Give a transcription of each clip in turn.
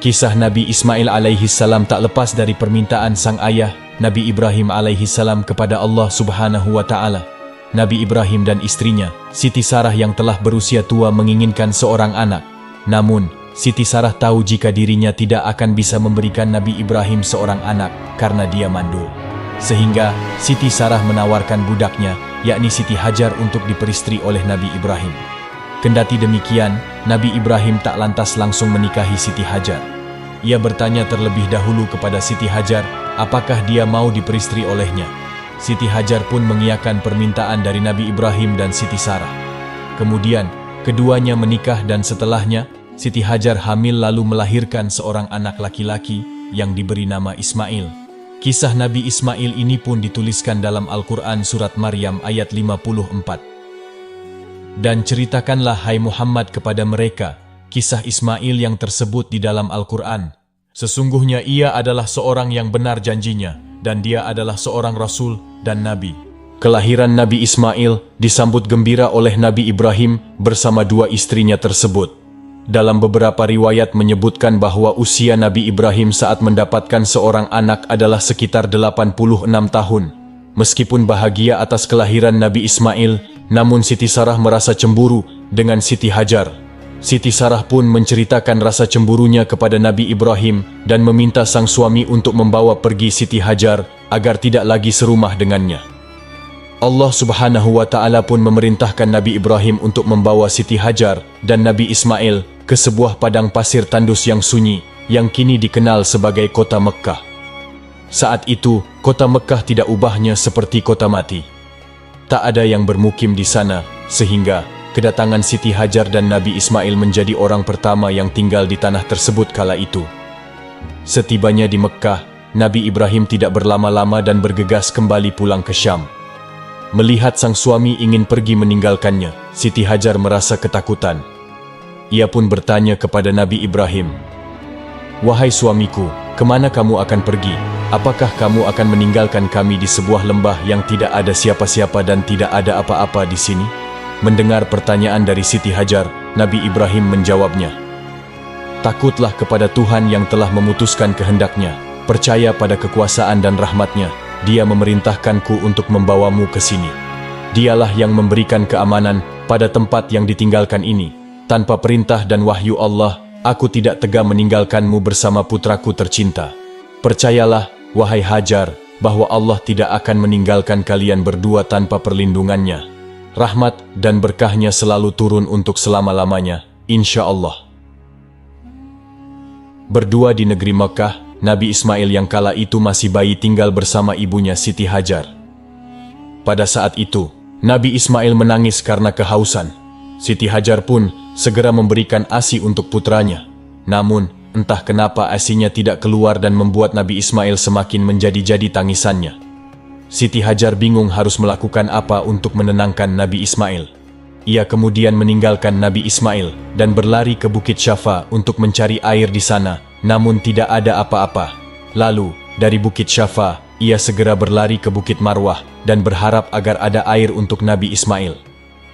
Kisah Nabi Ismail alaihi salam tak lepas dari permintaan sang ayah, Nabi Ibrahim alaihi salam kepada Allah subhanahu wa ta'ala. Nabi Ibrahim dan istrinya, Siti Sarah yang telah berusia tua menginginkan seorang anak. Namun, Siti Sarah tahu jika dirinya tidak akan bisa memberikan Nabi Ibrahim seorang anak karena dia mandul. Sehingga, Siti Sarah menawarkan budaknya, yakni Siti Hajar untuk diperistri oleh Nabi Ibrahim. Kendati demikian, Nabi Ibrahim tak lantas langsung menikahi Siti Hajar. Ia bertanya terlebih dahulu kepada Siti Hajar, apakah dia mau diperistri olehnya. Siti Hajar pun mengiyakan permintaan dari Nabi Ibrahim dan Siti Sarah. Kemudian, keduanya menikah dan setelahnya, Siti Hajar hamil lalu melahirkan seorang anak laki-laki yang diberi nama Ismail. Kisah Nabi Ismail ini pun dituliskan dalam Al-Quran surat Maryam ayat 54. Dan ceritakanlah hai Muhammad kepada mereka, kisah Ismail yang tersebut di dalam Al-Quran. Sesungguhnya ia adalah seorang yang benar janjinya, dan dia adalah seorang Rasul dan Nabi. Kelahiran Nabi Ismail disambut gembira oleh Nabi Ibrahim bersama dua istrinya tersebut. Dalam beberapa riwayat menyebutkan bahwa usia Nabi Ibrahim saat mendapatkan seorang anak adalah sekitar 86 tahun. Meskipun bahagia atas kelahiran Nabi Ismail, namun Siti Sarah merasa cemburu dengan Siti Hajar. Siti Sarah pun menceritakan rasa cemburunya kepada Nabi Ibrahim dan meminta sang suami untuk membawa pergi Siti Hajar agar tidak lagi serumah dengannya. Allah subhanahu wa ta'ala pun memerintahkan Nabi Ibrahim untuk membawa Siti Hajar dan Nabi Ismail ke sebuah padang pasir tandus yang sunyi, yang kini dikenal sebagai kota Mekkah. Saat itu, kota Mekkah tidak ubahnya seperti kota mati. Tak ada yang bermukim di sana, sehingga kedatangan Siti Hajar dan Nabi Ismail menjadi orang pertama yang tinggal di tanah tersebut kala itu. Setibanya di Mekkah, Nabi Ibrahim tidak berlama-lama dan bergegas kembali pulang ke Syam. Melihat sang suami ingin pergi meninggalkannya, Siti Hajar merasa ketakutan. Ia pun bertanya kepada Nabi Ibrahim, "Wahai suamiku, kemana kamu akan pergi? Apakah kamu akan meninggalkan kami di sebuah lembah yang tidak ada siapa-siapa dan tidak ada apa-apa di sini?" Mendengar pertanyaan dari Siti Hajar, Nabi Ibrahim menjawabnya, "Takutlah kepada Tuhan yang telah memutuskan kehendaknya. Percaya pada kekuasaan dan rahmatnya. Dia memerintahkanku untuk membawamu ke sini. Dialah yang memberikan keamanan pada tempat yang ditinggalkan ini. Tanpa perintah dan wahyu Allah, aku tidak tega meninggalkanmu bersama putraku tercinta. Percayalah, wahai Hajar, bahwa Allah tidak akan meninggalkan kalian berdua tanpa perlindungannya. Rahmat dan berkahnya selalu turun untuk selama-lamanya, insya Allah." Berdua di negeri Mekkah, Nabi Ismail yang kala itu masih bayi tinggal bersama ibunya Siti Hajar. Pada saat itu, Nabi Ismail menangis karena kehausan. Siti Hajar pun segera memberikan ASI untuk putranya. Namun, entah kenapa ASInya tidak keluar dan membuat Nabi Ismail semakin menjadi-jadi tangisannya. Siti Hajar bingung harus melakukan apa untuk menenangkan Nabi Ismail. Ia kemudian meninggalkan Nabi Ismail dan berlari ke Bukit Syafa untuk mencari air di sana, namun tidak ada apa-apa. Lalu, dari Bukit Syafa, ia segera berlari ke Bukit Marwah dan berharap agar ada air untuk Nabi Ismail.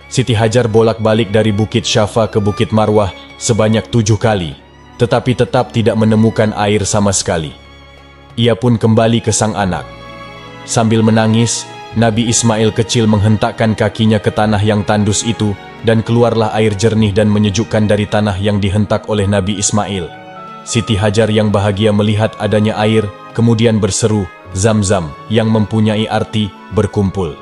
Siti Hajar bolak-balik dari Bukit Syafa ke Bukit Marwah sebanyak 7 kali, tetapi tetap tidak menemukan air sama sekali. Ia pun kembali ke sang anak. Sambil menangis, Nabi Ismail kecil menghentakkan kakinya ke tanah yang tandus itu, dan keluarlah air jernih dan menyejukkan dari tanah yang dihentak oleh Nabi Ismail. Siti Hajar yang bahagia melihat adanya air, kemudian berseru, "Zam-zam," yang mempunyai arti berkumpul.